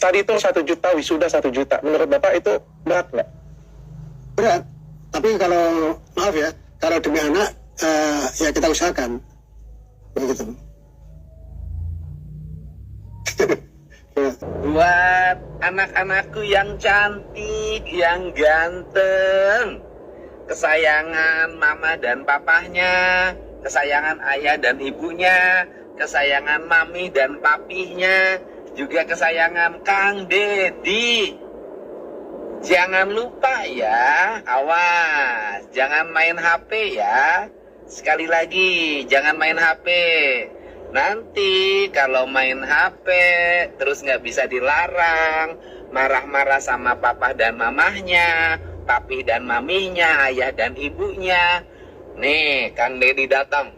Tadi itu 1 juta, wisuda 1 juta. Menurut Bapak itu berat nggak? Berat. Tapi kalau, maaf ya, kalau demi anak, ya kita usahakan. Begitu. Buat anak-anakku yang cantik, yang ganteng, kesayangan mama dan papahnya, kesayangan ayah dan ibunya, kesayangan mami dan papihnya, juga kesayangan Kang Dedi. Jangan lupa ya, awas, jangan main HP ya. Sekali lagi, jangan main HP. Nanti kalau main HP terus nggak bisa dilarang, marah-marah sama papa dan mamahnya, papi dan maminya, ayah dan ibunya. Nih, Kang Dedi datang.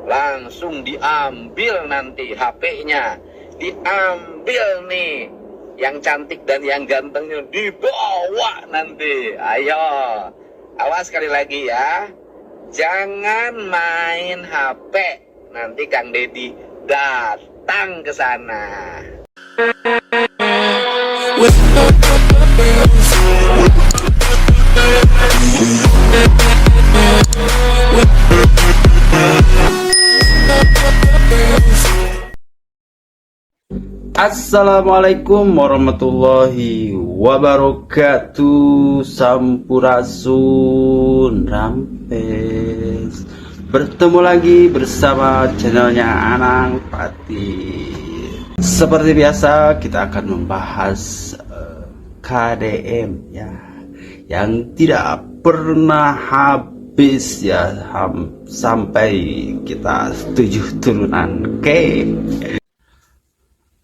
Langsung diambil nanti HP-nya. Diambil nih. Yang cantik dan yang gantengnya dibawa nanti. Ayo. Awas sekali lagi ya. Jangan main HP. Nanti Kang Dedi datang ke sana. Assalamualaikum warahmatullahi wabarakatuh. Sampurasun Rampes. Bertemu lagi bersama channelnya Anang Pati. Seperti biasa kita akan membahas KDM ya, yang tidak pernah habis ya, sampai kita 7 turunan.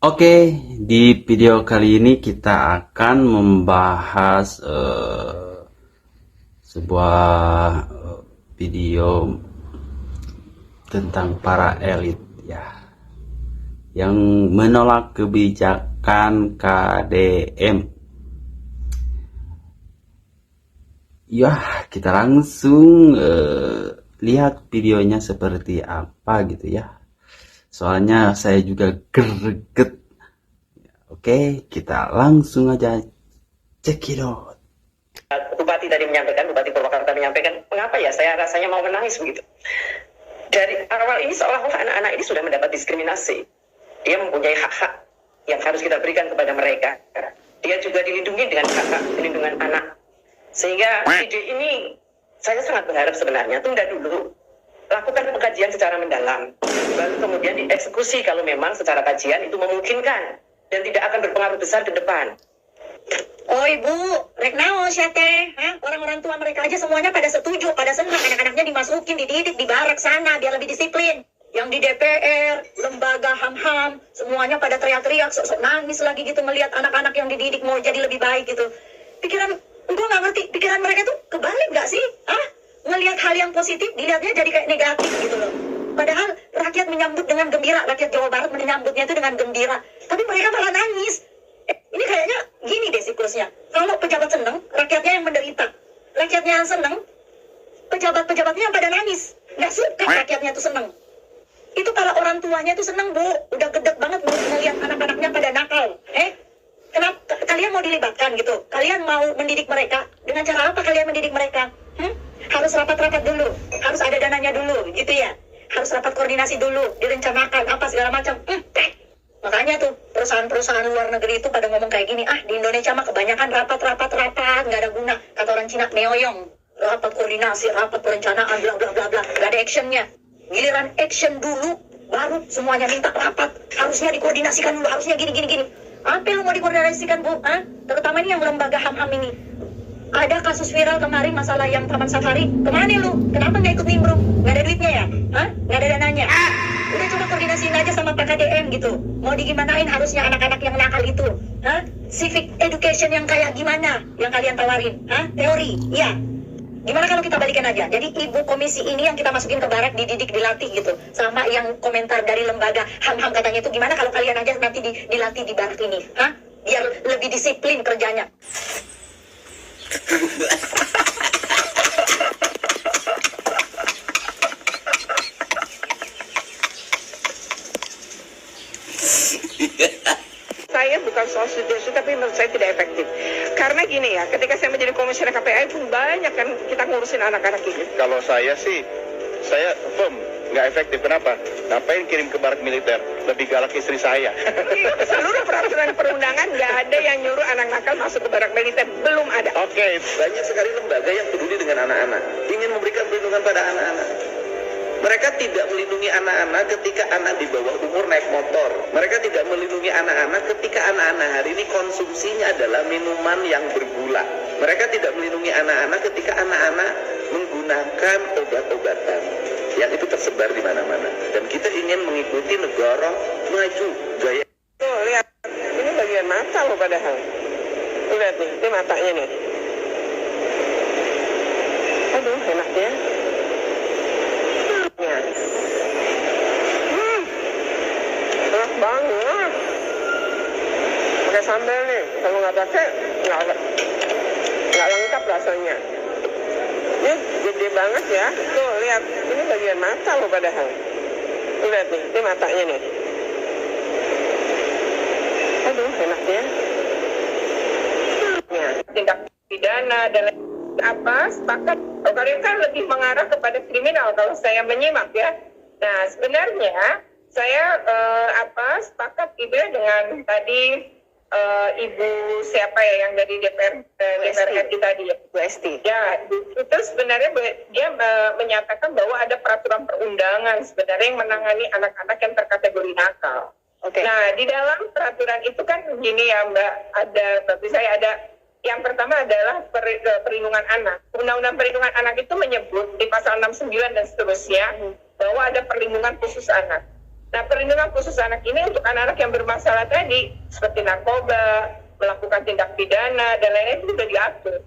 Oke, di video kali ini kita akan membahas sebuah video tentang para elit ya, yang menolak kebijakan KDM. Ya, kita langsung lihat videonya seperti apa gitu ya. Soalnya saya juga greget. Oke, kita langsung aja cekidot. Bupati tadi menyampaikan, Bupati Purwakarta menyampaikan, mengapa ya saya rasanya mau menangis begitu. Dari awal ini seolah-olah anak-anak ini sudah mendapat diskriminasi. Dia mempunyai hak-hak yang harus kita berikan kepada mereka. Dia juga dilindungi dengan hak-hak perlindungan anak. Sehingga ide ini saya sangat berharap sebenarnya tunda dulu. Lakukan pengkajian secara mendalam, baru kemudian dieksekusi kalau memang secara kajian itu memungkinkan dan tidak akan berpengaruh besar ke depan. Oh ibu, rek naon ya teh? Orang-orang tua mereka aja semuanya pada setuju, pada senang anak-anaknya dimasukin, dididik di barak sana biar lebih disiplin. Yang di DPR, lembaga HAM-HAM, semuanya pada teriak-teriak, sok-sok nangis lagi gitu melihat anak-anak yang dididik mau jadi lebih baik gitu. Pikiran, gue nggak ngerti, pikiran mereka tuh kebalik nggak sih? Ngelihat hal yang positif, dilihatnya jadi kayak negatif gitu loh. Padahal rakyat menyambut dengan gembira, rakyat Jawa Barat menyambutnya itu dengan gembira. Tapi mereka malah nangis. Ini kayaknya gini deh siklusnya. Kalau pejabat seneng, rakyatnya yang menderita. Rakyatnya yang seneng, pejabat-pejabatnya yang pada nangis. Nggak suka rakyatnya tuh seneng. Itu para orang tuanya tuh seneng, Bu. Udah gedek banget Bu melihat anak-anaknya pada nakal. Kenapa kalian mau dilibatkan gitu? Kalian mau mendidik mereka? Dengan cara apa kalian mendidik mereka? Harus rapat-rapat dulu, harus ada dananya dulu, gitu ya. Harus rapat koordinasi dulu, direncanakan apa segala macam. Makanya tuh perusahaan-perusahaan luar negeri itu pada ngomong kayak gini, di Indonesia mah kebanyakan rapat, nggak ada guna. Kata orang Cina, neoyong, rapat koordinasi, rapat perencanaan, bla bla bla bla, nggak ada actionnya. Giliran action dulu, baru semuanya minta rapat. Harusnya dikoordinasikan dulu, harusnya gini. Apa lu mau dikoordinasikan Bu? Terutama ini yang lembaga HAM-HAM ini. Ada kasus viral kemarin masalah yang Taman Safari. Kemana lu? Kenapa nggak ikut nimbrung? Nggak ada duitnya ya? Nggak ada dananya? Udah coba koordinasiin aja sama Pak KDM gitu. Mau digimanain harusnya anak-anak yang nakal itu? Civic education yang kayak gimana? Yang kalian tawarin? Teori? Iya. Gimana kalau kita balikan aja? Jadi ibu komisi ini yang kita masukin ke barak, dididik, dilatih gitu. Sama yang komentar dari lembaga HAM-HAM katanya itu gimana kalau kalian aja nanti dilatih di barak ini? Biar lebih disiplin kerjanya. Saya saya bukan soal setuju, tapi menurut saya tidak efektif. Karena gini ya, ketika saya menjadi komisioner KPAI pun banyak kan kita ngurusin anak-anak ini. Kalau saya sih, saya firm nggak efektif. Kenapa? Ngapain kirim ke barak militer? Lebih galak istri saya. Seluruh peraturan perundangan nggak ada yang nyuruh anak nakal masuk ke barak militer, belum ada. Oke. Banyak sekali lembaga yang peduli dengan anak-anak, ingin memberikan perlindungan pada anak-anak. Mereka tidak melindungi anak-anak ketika anak di bawah umur naik motor. Mereka tidak melindungi anak-anak ketika anak-anak hari ini konsumsinya adalah minuman yang bergula. Mereka tidak melindungi anak-anak ketika anak-anak menggunakan obat-obatan yang itu tersebar di mana-mana. Dan kita ingin mengikuti negara maju gaya. Tuh lihat, ini bagian mata loh padahal. Tuh lihat nih, ini matanya nih. Aduh, enak dia. Enak banget. Pakai sambal nih, kalau nggak pakai nggak lengkap rasanya. Ini gede banget ya. Tuh lihat, ini bagian mata loh padahal. Tuh lihat nih, ini matanya nih. Aduh, enak ya. Tindak pidana dan apa sepakat. Kalau kan lebih mengarah kepada kriminal kalau saya menyimak ya. Nah sebenarnya saya sepakat gitu ya dengan tadi Ibu siapa ya yang dari DPR RI tadi ya, Bu Esti. Ya, itu sebenarnya dia menyatakan bahwa ada peraturan perundangan sebenarnya yang menangani anak-anak yang terkategori nakal. Oke. Nah, di dalam peraturan itu kan gini ya Mbak, ada yang pertama adalah perlindungan anak. Undang-Undang Perlindungan Anak itu menyebut di pasal 69 dan seterusnya bahwa ada perlindungan khusus anak. Nah, perlindungan khusus anak ini untuk anak-anak yang bermasalah tadi, seperti narkoba, melakukan tindak pidana, dan lain-lain itu sudah diatur.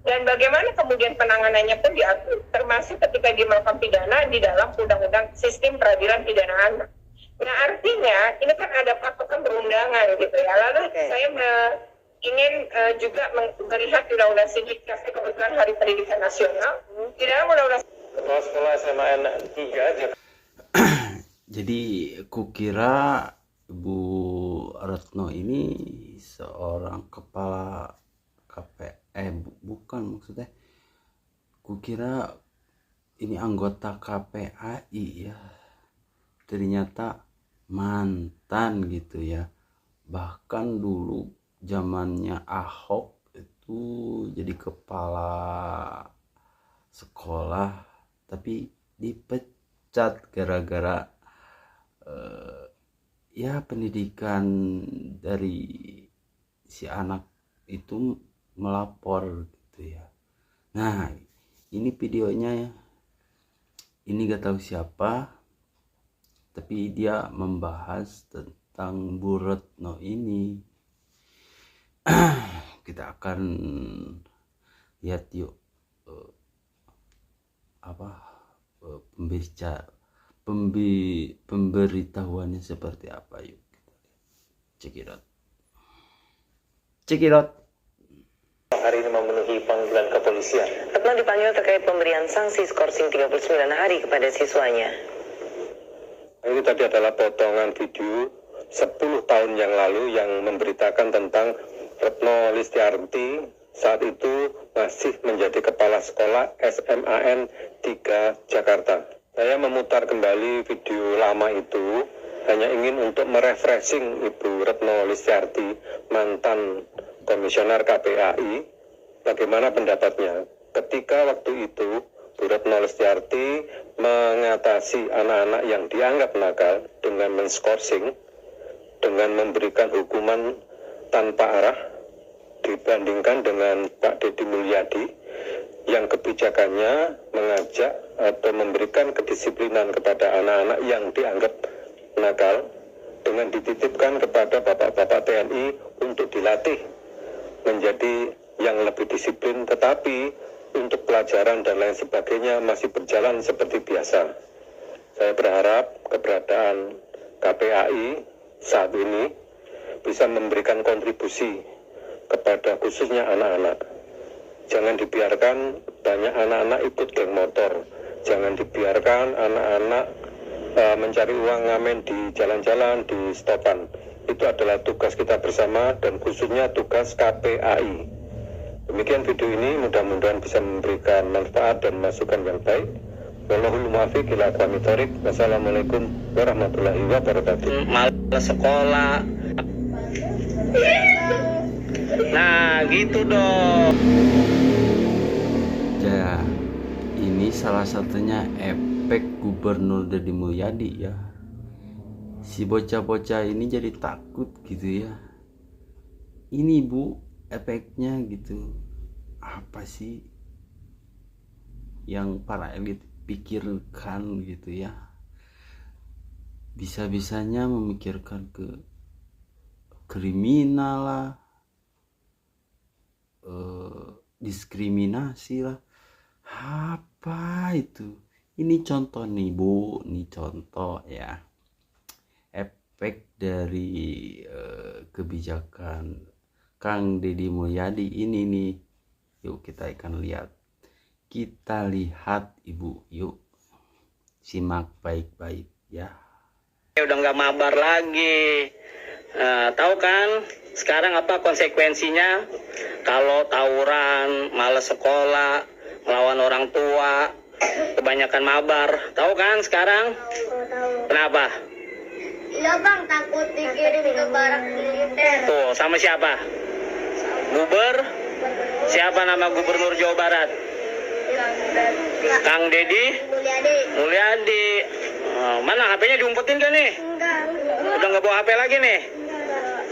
Dan bagaimana kemudian penanganannya pun diatur, termasuk ketika dia melakukan pidana di dalam Undang-Undang Sistem Peradilan Pidana Anak. Nah, artinya ini kan ada patokan perundangan gitu ya. Lalu saya ingin juga melihat Undang-Undang Sindikasi, kebetulan Hari Pendidikan Nasional, di dalam Undang-Undang Sekolah SMA 3 aja. Jadi kukira Bu Retno ini seorang kepala bukan maksudnya. Kukira ini anggota KPAI ya. Ternyata mantan gitu ya. Bahkan dulu zamannya Ahok itu jadi kepala sekolah tapi dipecat gara-gara ya pendidikan dari si anak itu melapor gitu ya. Nah ini videonya ini gak tahu siapa, tapi dia membahas tentang Bu Retno ini. Kita akan lihat yuk pemberitahuannya seperti apa. Yuk kita lihat. Cekidot. Hari ini memenuhi panggilan kepolisian. Retno dipanggil terkait pemberian sanksi skorsing 39 hari kepada siswanya. Ini tadi adalah potongan video 10 tahun yang lalu yang memberitakan tentang Retno Listiarti saat itu masih menjadi kepala sekolah SMAN 3 Jakarta. Saya memutar kembali video lama itu hanya ingin untuk merefreshing Ibu Retno Listiarti, mantan komisioner KPAI, bagaimana pendapatnya. Ketika waktu itu Bu Retno Listiarti mengatasi anak-anak yang dianggap nakal dengan menskorsing, dengan memberikan hukuman tanpa arah dibandingkan dengan Pak Deddy Mulyadi yang kebijakannya mengajak atau memberikan kedisiplinan kepada anak-anak yang dianggap nakal dengan dititipkan kepada bapak-bapak TNI untuk dilatih menjadi yang lebih disiplin, tetapi untuk pelajaran dan lain sebagainya masih berjalan seperti biasa. Saya berharap keberadaan KPAI saat ini bisa memberikan kontribusi kepada khususnya anak-anak. Jangan dibiarkan banyak anak-anak ikut geng motor. Jangan dibiarkan anak-anak mencari uang ngamen di jalan-jalan, di stopan. itu adalah tugas kita bersama dan khususnya tugas KPAI. Demikian video ini, mudah-mudahan bisa memberikan manfaat dan masukan yang baik. Wallahul muwaffiq ila aqwamit thoriq. Wassalamualaikum warahmatullahi wabarakatuh. Malas sekolah. Nah, gitu dong. Ya, ini salah satunya efek Gubernur Deddy Mulyadi ya. Si bocah-bocah ini jadi takut gitu ya. Ini Bu, efeknya gitu. Apa sih yang para elit pikirkan gitu ya? Bisa-bisanya memikirkan ke kriminal lah, diskriminasi lah. Apa itu? Ini contoh nih Bu, ini contoh ya. Efek dari kebijakan Kang Deddy Mulyadi ini nih. Yuk kita akan lihat. Kita lihat Ibu, yuk. Simak baik-baik ya. Udah nggak mabar lagi. Tahu kan sekarang apa konsekuensinya kalau tawuran, malas sekolah, melawan orang tua, kebanyakan mabar. Tahu kan sekarang? Kenapa? Iya bang, takut dikirim ke barak militer. Tuh, sama siapa? Siapa nama Gubernur Jawa Barat? Kang Deddy Mulyadi. Mana HP-nya diumpetin kan nih? Enggak. Udah nggak bawa HP lagi nih?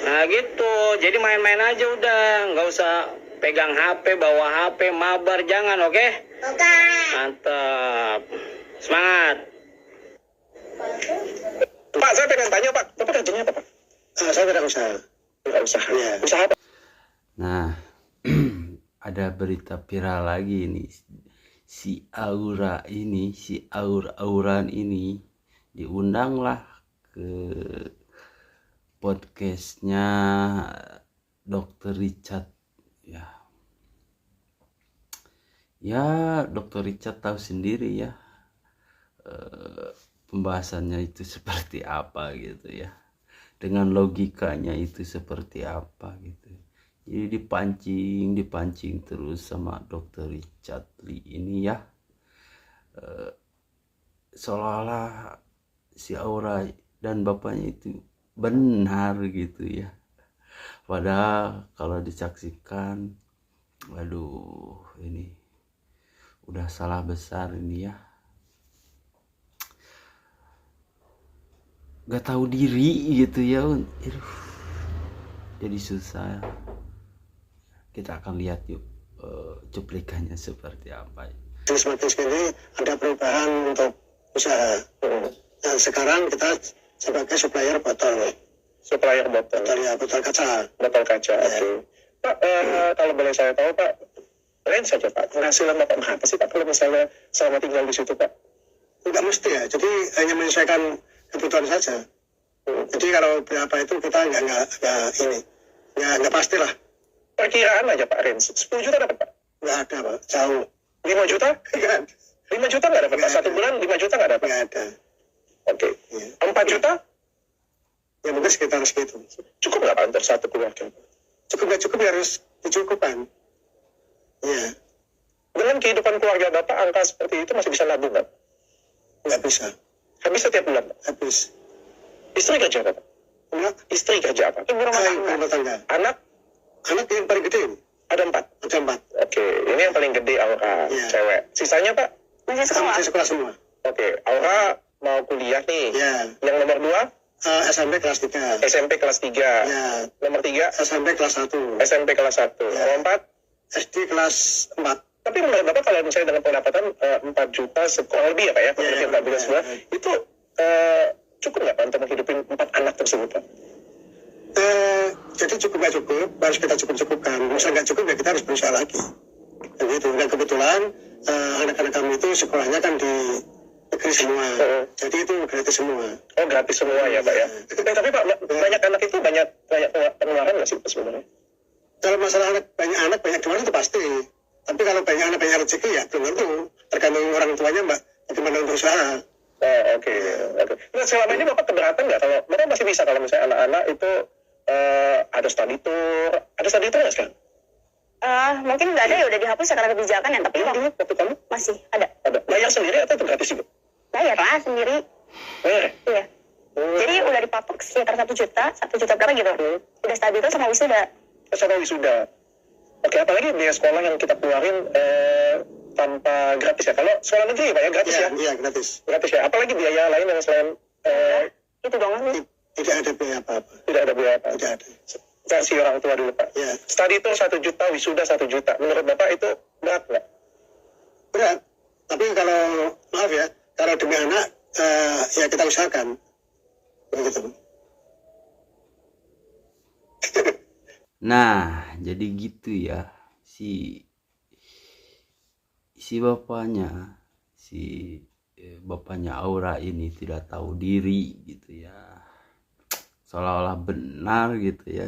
Nah gitu, jadi main-main aja udah, nggak usah pegang HP, bawa HP, mabar jangan, oke? Oke. Mantap, semangat. Pak, saya pengen tanya Pak, Bapak kerjanya apa Pak? Saya tidak usaha. Tidak usaha. Iya. Usaha apa? Nah, ada berita viral lagi nih. Si Aur-Auran ini diundanglah ke podcastnya Dr. Richard ya. Ya, Dr. Richard tahu sendiri ya pembahasannya itu seperti apa gitu ya, dengan logikanya itu seperti apa gitu. Jadi dipancing terus sama Dr. Richard Lee ini ya, seolah-olah si Aura dan bapaknya itu benar gitu ya. Padahal kalau disaksikan, waduh ini udah salah besar ini ya. Gak tahu diri gitu ya. Jadi susah. Kita akan lihat yuk cuplikannya seperti apa. Semakin ini ada perubahan untuk usaha. Dan sekarang kita sebagai supplier botol. Supplier botol. Botol kaca. Botol kaca, Ya. oke. Pak, kalau boleh saya tahu Pak, lain saja Pak, penghasilan Bapak berapa sih Pak kalau misalnya selama tinggal di situ Pak? Enggak mesti ya, jadi hanya menyesuaikan kebutuhan saja. Jadi kalau berapa itu kita nggak pasti lah. Perkiraan aja Pak, range 10 juta dapat Pak? Nggak ada Pak, jauh. 5 juta? Nggak ada. 5 juta nggak dapat Pak? Nggak Satu ada. bulan 5 juta nggak dapat? Nggak ada. Oke. Ya. 4 juta? Ya mungkin sekitar segitu. Cukup nggak Pak untuk satu keluarga? Cukup nggak cukup ya harus dicukupkan. Iya, Dengan kehidupan keluarga Bapak, angka seperti itu masih bisa nabung nggak? nggak bisa. Habis setiap bulan Pak? Habis. Istri kerja apa Pak? Enggak. Istri kerja apa? Ibu Rumah tangga. Anak Anak yang paling gede ini. ada 4? Ada 4. Oke, ini yang paling gede Aura, Iya. cewek. Sisanya Pak? Masih sekolah semua. Oke, Aura mau kuliah nih. Ya. Yang nomor 2? SMP kelas 3. SMP kelas 3. Ya. Nomor 3? SMP kelas 1. SMP kelas 1. Ya. Nomor 4? SD kelas 4. Tapi menurut Bapak kalau misalnya dengan pendapatan 4 juta kurang lebih ya Pak ya, Iya, iya, 4 bulan iya, sebulan, iya. itu cukup nggak Pak untuk menghidupin 4 anak tersebut Pak? Jadi cukup nggak cukup, harus kita cukup-cukupkan. Misalnya nggak cukup ya kita harus berusaha lagi. Dan gitu. Dan kebetulan anak-anak kami itu sekolahnya kan di negeri semua. Jadi itu gratis semua. Oh gratis semua ya Pak ya? Tapi Pak, banyak anak itu banyak pengeluaran nggak sih Pak sebenarnya? Kalau masalah banyak anak pengeluaran itu pasti. Tapi kalau banyak anak banyak rezeki ya belum tentu. Tergantung orang tuanya Mbak. Bagaimana berusaha. Oke. Nah, selama ini Bapak keberatan nggak kalau Bapak masih bisa kalau misalnya anak-anak itu ada study tour nggak sekarang? Mungkin nggak ada ya, udah dihapus ya karena kebijakan ya, tapi Waktu kamu masih ada. bayar sendiri atau itu gratis Ibu? Bayar lah sendiri. Bayar ya? Iya. Jadi udah dipatok sekitar 1 juta berapa gitu. Udah study tour sama wisuda. Sama wisuda. Oke, apalagi biaya sekolah yang kita keluarin tanpa gratis ya. Kalau sekolah negeri Pak ya gratis ya? Iya, gratis. Gratis ya. Apalagi biaya lain yang selain Itu doang sih. tidak ada biaya apa-apa. Tidak ada biaya apa-apa. Tidak ada. Versi orang tua dulu Pak. Ya. Study tour 1 juta, wisuda 1 juta. Menurut Bapak itu berat nggak? Berat. Tapi kalau maaf ya, kalau demi anak ya kita usahakan. Begitu. Nah, jadi gitu ya. Bapaknya Aura ini tidak tahu diri gitu ya. Seolah-olah benar gitu ya.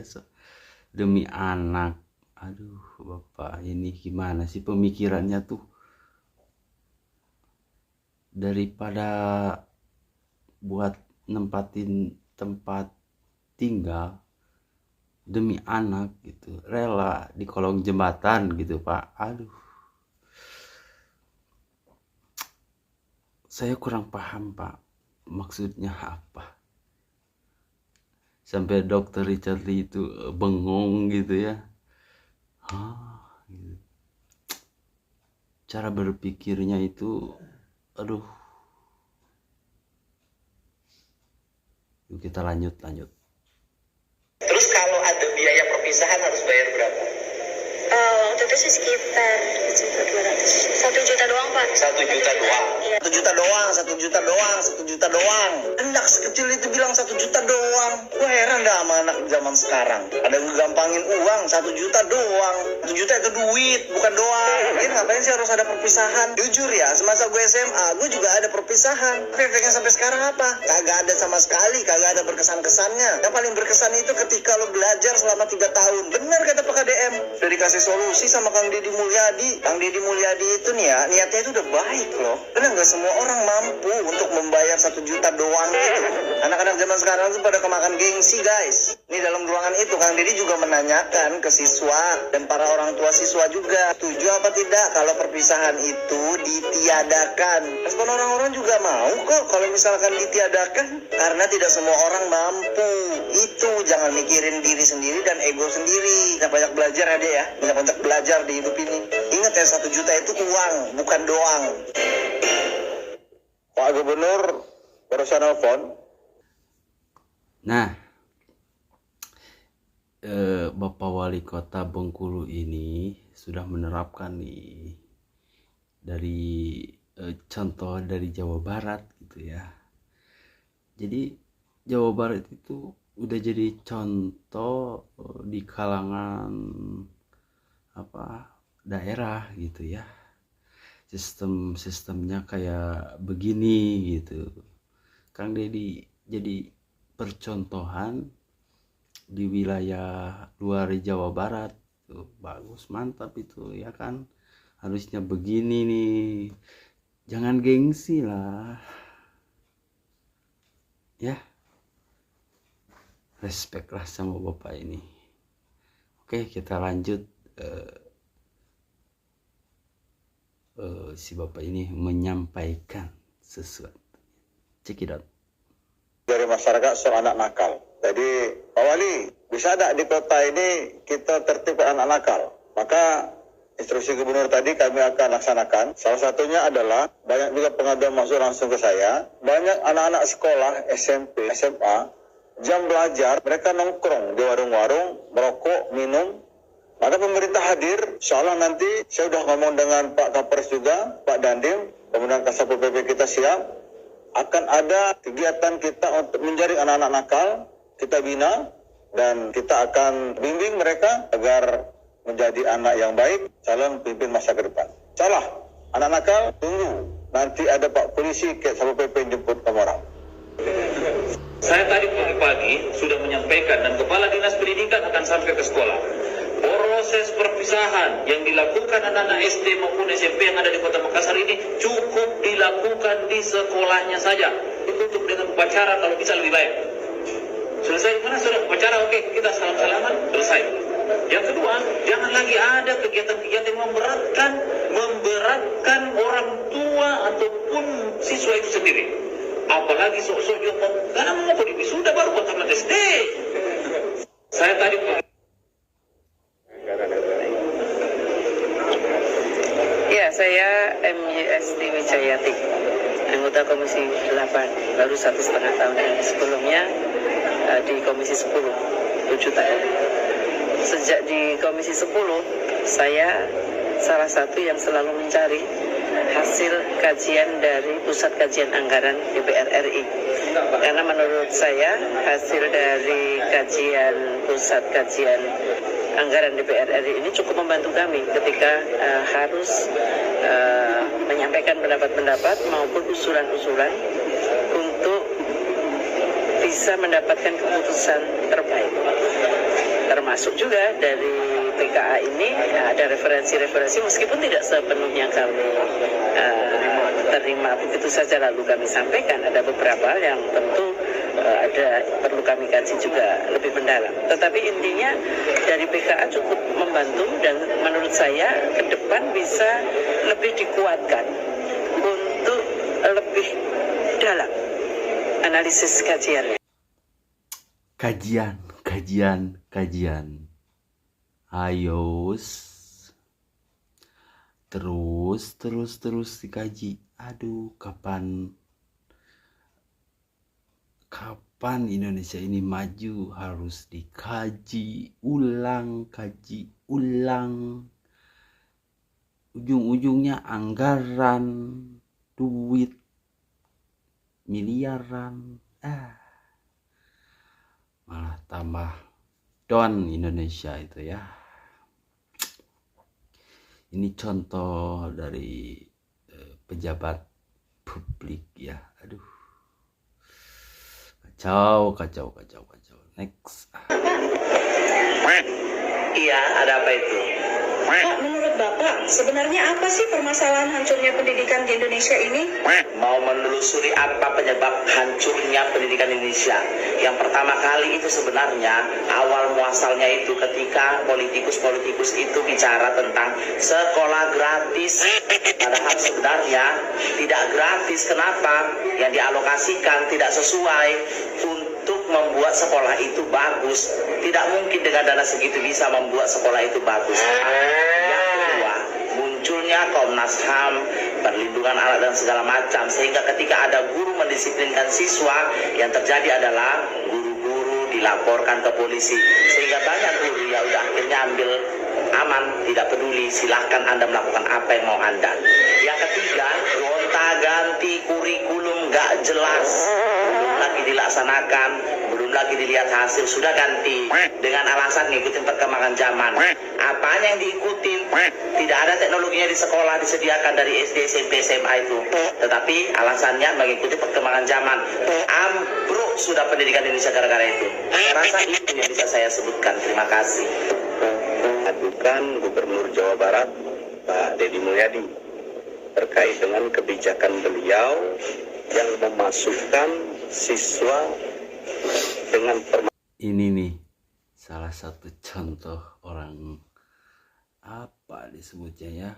Demi anak. Aduh, Bapak ini gimana sih pemikirannya tuh? Daripada buat nempatin tempat tinggal demi anak gitu, rela di kolong jembatan gitu Pak. Aduh, saya kurang paham Pak, maksudnya apa sampai dokter Richard Lee itu bengong gitu ya. Gitu. Cara berpikirnya itu aduh. Yuk kita lanjut. Terus kalau ada biaya perpisahan harus bayar berapa? Waktu itu sih sekitar 1 juta doang Pak. 1 juta doang. Iya. 1 juta doang. Anak sekecil itu bilang 1 juta doang. Gue heran dah sama anak zaman sekarang. Ada ngegampangin uang 1 juta doang. 1 juta itu duit, bukan doang. Ini ngapain sih harus ada perpisahan? Jujur ya, semasa gue SMA, gue juga ada perpisahan. Tapi efeknya sampai sekarang apa? Kagak ada sama sekali, kagak ada berkesan-kesannya. Yang paling berkesan itu ketika lo belajar selama 3 tahun. Benar kata Pak KDM. Udah dikasih solusi sama Kang Deddy Mulyadi. Kang Deddy Mulyadi itu nih ya, niatnya itu udah baik loh. Karena nggak semua orang mampu untuk membayar 1 juta doang gitu. Anak-anak zaman sekarang tuh pada kemakan gengsi guys. Ini dalam ruangan itu Kang Deddy juga menanyakan ke siswa dan para orang tua siswa juga, setuju apa tidak kalau perpisahan itu ditiadakan. Respon orang-orang juga mau kok kalau misalkan ditiadakan, karena tidak semua orang mampu. Itu jangan mikirin diri sendiri dan ego sendiri. Kita banyak belajar ya Dek ya, banyak belajar di hidup ini. Ingat ya, 1 juta itu uang, bukan doang. Pak Gubernur barusan nelfon. Nah, Bapak Wali Kota Bengkulu ini sudah menerapkan nih dari contoh dari Jawa Barat gitu ya. Jadi Jawa Barat itu udah jadi contoh di kalangan daerah gitu ya. Sistemnya kayak begini gitu. Kang Deddy jadi percontohan di wilayah luar Jawa Barat tuh, bagus, mantap itu ya kan. Harusnya begini nih, jangan gengsi lah ya, respect lah sama Bapak ini. Oke, kita lanjut. Si Bapak ini menyampaikan sesuatu. Cekidot. Dari masyarakat soal anak nakal. Jadi Pak Wali, bisa ada di kota ini kita tertibkan anak nakal? Maka instruksi gubernur tadi kami akan laksanakan. Salah satunya adalah banyak juga pengaduan masuk langsung ke saya. Banyak anak-anak sekolah SMP, SMA, jam belajar mereka nongkrong di warung-warung, merokok, minum. Maka pemerintah hadir, insya Allah nanti saya sudah ngomong dengan Pak Kapolres juga, Pak Dandim, kemudian Kasatpol PP kita siap. Akan ada kegiatan kita untuk menjaring anak-anak nakal, kita bina, dan kita akan bimbing mereka agar menjadi anak yang baik, calon pimpin masa ke depan. Salah, anak nakal, tunggu. Nanti ada Pak Polisi ke Satpol PP jemput kamu orang. Saya tadi pagi sudah menyampaikan dan Kepala Dinas Pendidikan akan sampai ke sekolah. proses perpisahan yang dilakukan anak-anak SD maupun SMP yang ada di Kota Makassar ini cukup dilakukan di sekolahnya saja. Ditutup dengan upacara kalau bisa lebih baik. Selesai mana sudah upacara, oke, kita salam-salaman, selesai. Yang kedua, jangan lagi ada kegiatan-kegiatan yang memberatkan orang tua ataupun siswa itu sendiri. Apalagi sok-sok juga karena mau di wisuda baru buat tamat SD. Saya tadi Ya, saya MYST Wijayati, anggota Komisi 8, baru 1,5 tahun. Sebelumnya di Komisi 10, 7 tahun. Sejak di Komisi 10, saya salah satu yang selalu mencari hasil kajian dari Pusat Kajian Anggaran DPR RI. Karena menurut saya hasil dari kajian Pusat Kajian Anggaran DPR RI ini cukup membantu kami ketika harus menyampaikan pendapat-pendapat maupun usulan-usulan untuk bisa mendapatkan keputusan terbaik. Termasuk juga dari PKA ini ada referensi-referensi meskipun tidak sepenuhnya kami terima begitu saja lalu kami sampaikan, ada beberapa yang tentu ada perlu kami kaji juga lebih mendalam. Tetapi intinya dari PKA cukup membantu dan menurut saya ke depan bisa lebih dikuatkan untuk lebih dalam analisis kajiannya. Kajian. Ayo, terus dikaji. Aduh, kapan Indonesia ini maju? Harus dikaji ulang. Ujung-ujungnya anggaran, duit miliaran. Malah tambah down Indonesia itu ya. Ini contoh dari pejabat publik ya. Aduh, kacau. Next. Iya, ada apa itu? Pak, menurut Bapak, sebenarnya apa sih permasalahan hancurnya pendidikan di Indonesia ini? mau menelusuri apa penyebab hancurnya pendidikan Indonesia. Yang pertama kali itu sebenarnya awal muasalnya itu ketika politikus-politikus itu bicara tentang sekolah gratis. Padahal sebenarnya tidak gratis. Kenapa? Yang dialokasikan tidak sesuai untuk membuat sekolah itu bagus. Tidak mungkin dengan dana segitu bisa membuat sekolah itu bagus. Yang kedua, munculnya Komnas HAM, perlindungan anak dan segala macam, sehingga ketika ada guru mendisiplinkan siswa, yang terjadi adalah guru-guru dilaporkan ke polisi, sehingga banyak guru ya udah akhirnya ambil aman, tidak peduli, silahkan Anda melakukan apa yang mau Anda. Yang ketiga, gonta-ganti kurikulum nggak jelas, belum lagi dilaksanakan, belum lagi dilihat hasil, sudah ganti dengan alasan ngikutin perkembangan zaman. Apanya yang diikutin? Tidak ada teknologinya di sekolah disediakan dari SD, SMP, SMA itu, tetapi alasannya mengikuti perkembangan zaman. Ambruk sudah pendidikan Indonesia gara-gara itu. Saya rasa itu yang bisa saya sebutkan. Terima kasih. Adukan Gubernur Jawa Barat Pak Deddy Mulyadi terkait dengan kebijakan beliau yang memasukkan siswa dengan ini nih salah satu contoh orang apa disebutnya ya,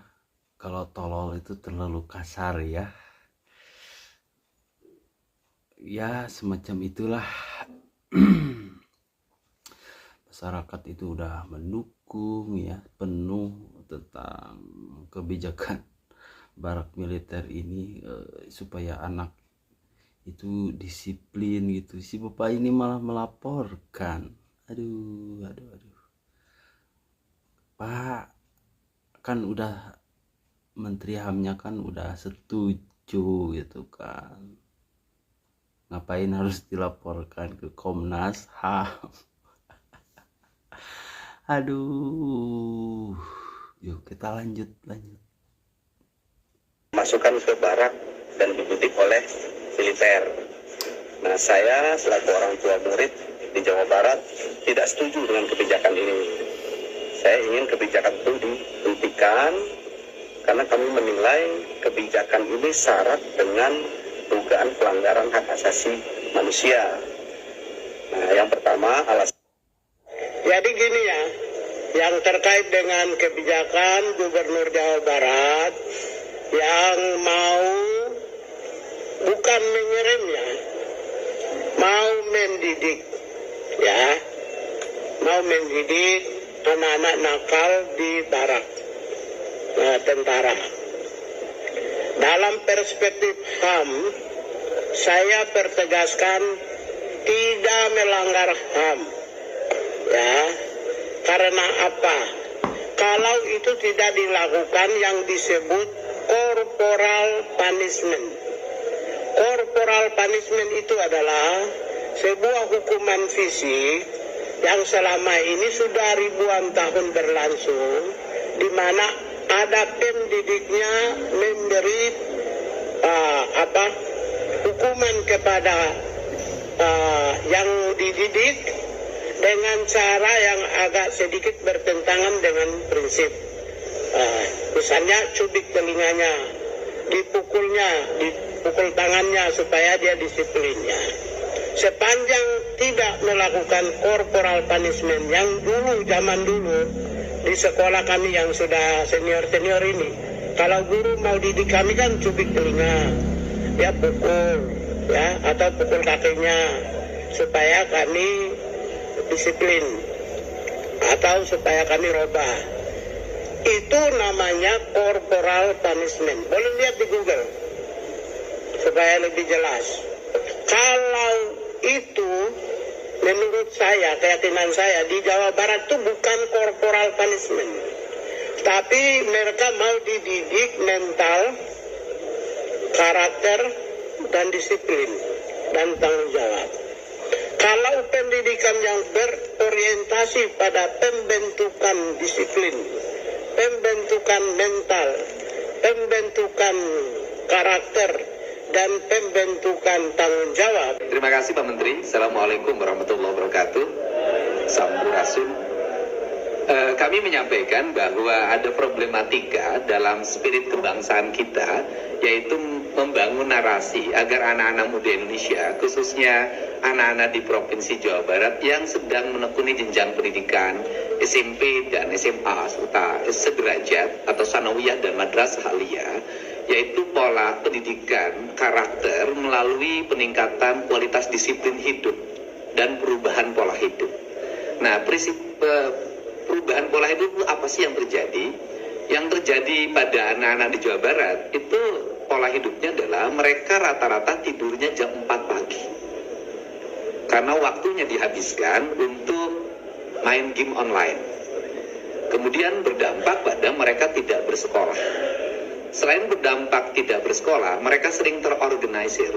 kalau tolol itu terlalu kasar ya, semacam itulah. Masyarakat itu udah mendukung ya penuh tentang kebijakan barak militer ini supaya anak itu disiplin gitu. Si bapak ini malah melaporkan. Aduh. Pak, kan udah Menteri HAM-nya kan udah setuju gitu kan. Ngapain harus dilaporkan ke Komnas HAM? Aduh. Yuk kita lanjut. masukkan ke barak dan dikutip oleh militer. Nah, saya selaku orang tua murid di Jawa Barat tidak setuju dengan kebijakan ini. saya ingin kebijakan itu dihentikan karena kami menilai kebijakan ini syarat dengan dugaan pelanggaran hak asasi manusia. Nah, yang pertama alasan. Jadi gini ya, yang terkait dengan kebijakan Gubernur Jawa Barat yang mau bukan mengirim ya, mau mendidik ya, mau mendidik anak-anak nakal di barak tentara. Dalam perspektif HAM, saya pertegaskan tidak melanggar HAM. Ya, karena apa? Kalau itu tidak dilakukan yang disebut corporal punishment. Corporal punishment itu adalah sebuah hukuman fisik yang selama ini sudah ribuan tahun berlangsung, di mana ada pendidiknya memberi hukuman kepada yang dididik dengan cara yang agak sedikit bertentangan dengan prinsip. Misalnya cubit telinganya, dipukul tangannya supaya dia disiplinnya. Sepanjang tidak melakukan corporal punishment yang zaman dulu di sekolah kami yang sudah senior ini, kalau guru mau didik kami kan cubit telinga, dia pukul ya, atau pukul kakinya supaya kami disiplin atau supaya kami robah. Itu namanya corporal punishment. Boleh lihat di Google supaya lebih jelas. Kalau itu menurut saya, keyakinan saya di Jawa Barat itu bukan corporal punishment, tapi mereka mau dididik mental, karakter, dan disiplin dan tanggung jawab. Kalau pendidikan yang berorientasi pada pembentukan disiplin, pembentukan mental, pembentukan karakter, dan pembentukan tanggung jawab. Terima kasih Pak Menteri. Assalamualaikum warahmatullahi wabarakatuh. Sampurasun. Kami menyampaikan bahwa ada problematika dalam spirit kebangsaan kita, yaitu membangun narasi agar anak-anak muda Indonesia, khususnya anak-anak di Provinsi Jawa Barat yang sedang menekuni jenjang pendidikan SMP dan SMA serta sederajat atau sanawiyah dan madrasah aliyah, yaitu pola pendidikan karakter melalui peningkatan kualitas disiplin hidup dan perubahan pola hidup. Nah, prinsip perubahan pola hidup itu apa sih yang terjadi? Yang terjadi pada anak-anak di Jawa Barat itu pola hidupnya adalah mereka rata-rata tidurnya jam 4 pagi. Karena waktunya dihabiskan untuk main game online. Kemudian berdampak pada mereka tidak bersekolah. Selain berdampak tidak bersekolah, mereka sering terorganisir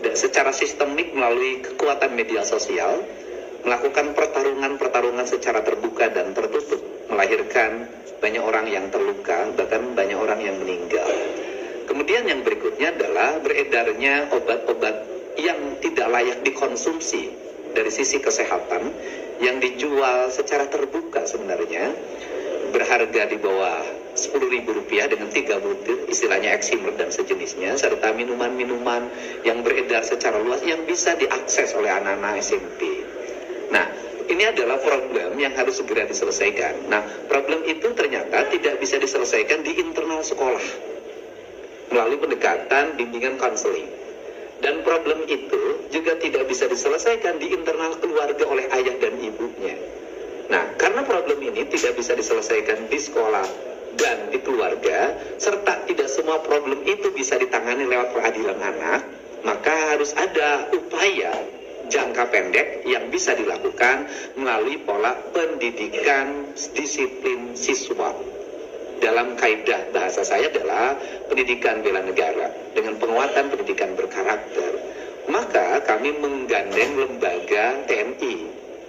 dan secara sistemik melalui kekuatan media sosial, melakukan pertarungan-pertarungan secara terbuka dan tertutup, melahirkan banyak orang yang terluka, bahkan banyak orang yang meninggal. Kemudian yang berikutnya adalah beredarnya obat-obat yang tidak layak dikonsumsi dari sisi kesehatan, yang dijual secara terbuka sebenarnya, berharga di bawah Rp10.000 dengan 3 butir, istilahnya eksimer dan sejenisnya, serta minuman-minuman yang beredar secara luas yang bisa diakses oleh anak-anak SMP. Nah, ini adalah problem yang harus segera diselesaikan. Nah, problem itu ternyata tidak bisa diselesaikan di internal sekolah melalui pendekatan bimbingan konseling. Dan problem itu juga tidak bisa diselesaikan di internal keluarga oleh ayah dan ibunya. Nah, karena problem ini tidak bisa diselesaikan di sekolah dan di keluarga, serta tidak semua problem itu bisa ditangani lewat peradilan anak, maka harus ada upaya jangka pendek yang bisa dilakukan melalui pola pendidikan disiplin siswa. Dalam kaidah bahasa saya adalah pendidikan bela negara dengan penguatan pendidikan berkarakter. Maka kami menggandeng lembaga TNI,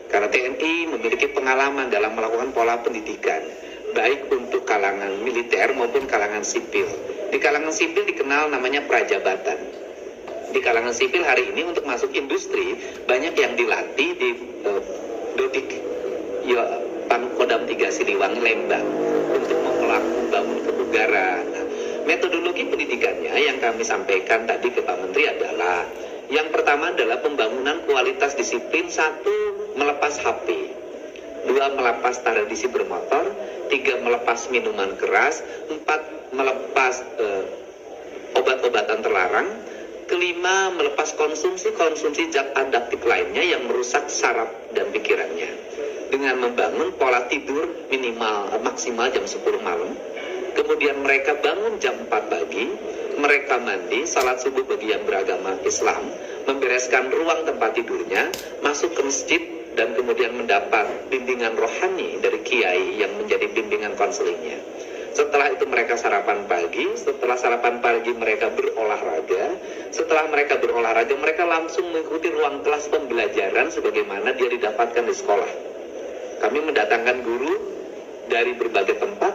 karena TNI memiliki pengalaman dalam melakukan pola pendidikan, baik untuk kalangan militer maupun kalangan sipil. Di kalangan sipil dikenal namanya prajabatan. Di kalangan sipil hari ini untuk masuk industri banyak yang dilatih di Dodik, Pangkodam 3 Siliwangi Lembang untuk membangun kebugaran. Nah, metodologi pendidikannya yang kami sampaikan tadi ke Pak Menteri adalah yang pertama adalah pembangunan kualitas disiplin. 1. Melepas HP, 2. Melepas tradisi bermotor, 3. Melepas minuman keras, 4. Melepas obat-obatan terlarang, 5. Melepas konsumsi zat adaptif lainnya yang merusak saraf dan pikirannya dengan membangun pola tidur maksimal jam 10 malam. Kemudian mereka bangun jam 4 pagi, mereka mandi, salat subuh bagi yang beragama Islam, membereskan ruang tempat tidurnya, masuk ke masjid, dan kemudian mendapat bimbingan rohani dari kiai yang menjadi bimbingan konselingnya. Setelah itu mereka sarapan pagi, setelah sarapan pagi mereka berolahraga, setelah mereka berolahraga mereka langsung mengikuti ruang kelas pembelajaran sebagaimana dia didapatkan di sekolah. Kami mendatangkan guru dari berbagai tempat,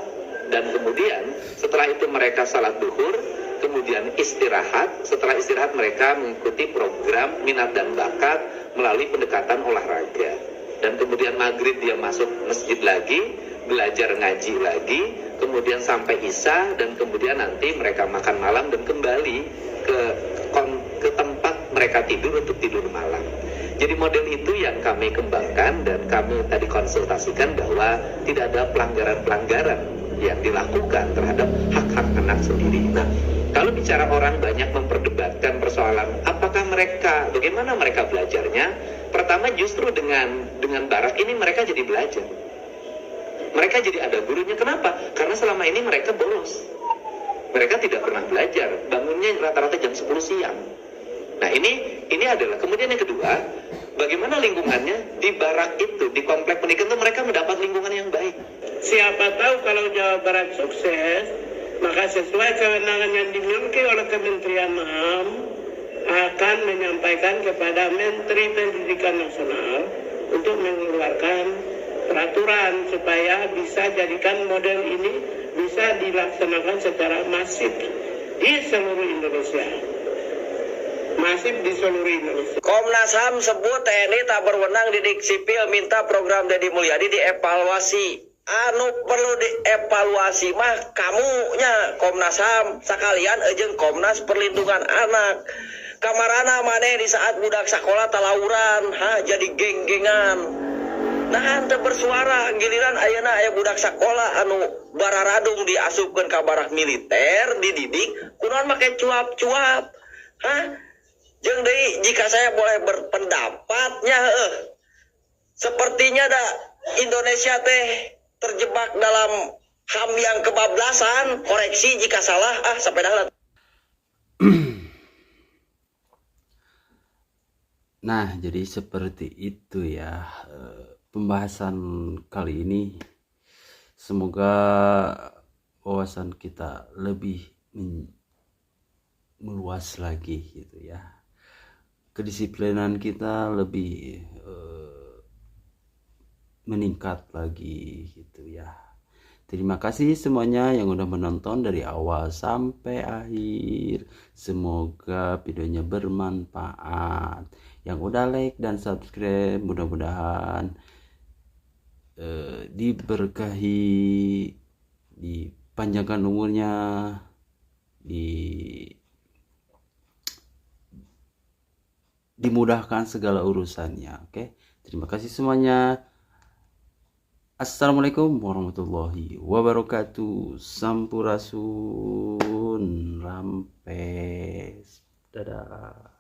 dan kemudian setelah itu mereka salat duhur, kemudian istirahat. Setelah istirahat mereka mengikuti program minat dan bakat melalui pendekatan olahraga, dan kemudian maghrib dia masuk masjid lagi, belajar ngaji lagi, kemudian sampai isya, dan kemudian nanti mereka makan malam dan kembali ke tempat mereka tidur untuk tidur malam. Jadi model itu yang kami kembangkan, dan kami tadi konsultasikan bahwa tidak ada pelanggaran-pelanggaran yang dilakukan terhadap hak-hak anak sendiri. Nah, kalau bicara orang banyak memperdebatkan persoalan bagaimana mereka belajarnya, pertama justru dengan barak ini mereka jadi belajar. Mereka jadi ada gurunya. Kenapa? Karena selama ini mereka bolos. Mereka tidak pernah belajar, bangunnya rata-rata jam 10 siang. Nah ini adalah, kemudian yang kedua, bagaimana lingkungannya di barak itu, di komplek pendidikan itu mereka mendapat lingkungan yang baik. Siapa tahu kalau Jawa Barat sukses, maka sesuai kewenangan yang dimiliki oleh Kementerian HAM akan menyampaikan kepada Menteri Pendidikan Nasional untuk mengeluarkan peraturan supaya bisa jadikan model ini bisa dilaksanakan secara masif di seluruh Indonesia. Masif di seluruh Indonesia. Komnas HAM sebut TNI tak berwenang didik sipil, minta program Deddy Mulyadi dievaluasi. Anu perlu dievaluasi mah kamunya Komnas HAM, sekalian ejeng Komnas Perlindungan Anak. Kamarana maneh di saat budak sekolah talawuran, jadi geng-gengan. Nah, ante bersuara giliran ayeuna aya budak sekolah anu bararadung diasupkeun ka barak militer, dididik, kunaon make cuap-cuap. Jeung deui jika saya boleh berpendapatnya, sepertinya Indonesia teh terjebak dalam HAM yang kebablasan. Koreksi jika salah, sampai dah. Nah, jadi seperti itu ya pembahasan kali ini. Semoga wawasan kita lebih meluas lagi gitu ya. Kedisiplinan kita lebih meningkat lagi gitu ya. Terima kasih semuanya yang udah menonton dari awal sampai akhir. Semoga videonya bermanfaat. Yang udah like dan subscribe mudah-mudahan diberkahi, dipanjangkan umurnya, dimudahkan segala urusannya. Oke, terima kasih semuanya. Assalamualaikum warahmatullahi wabarakatuh. Sampurasun, rampes, dadah.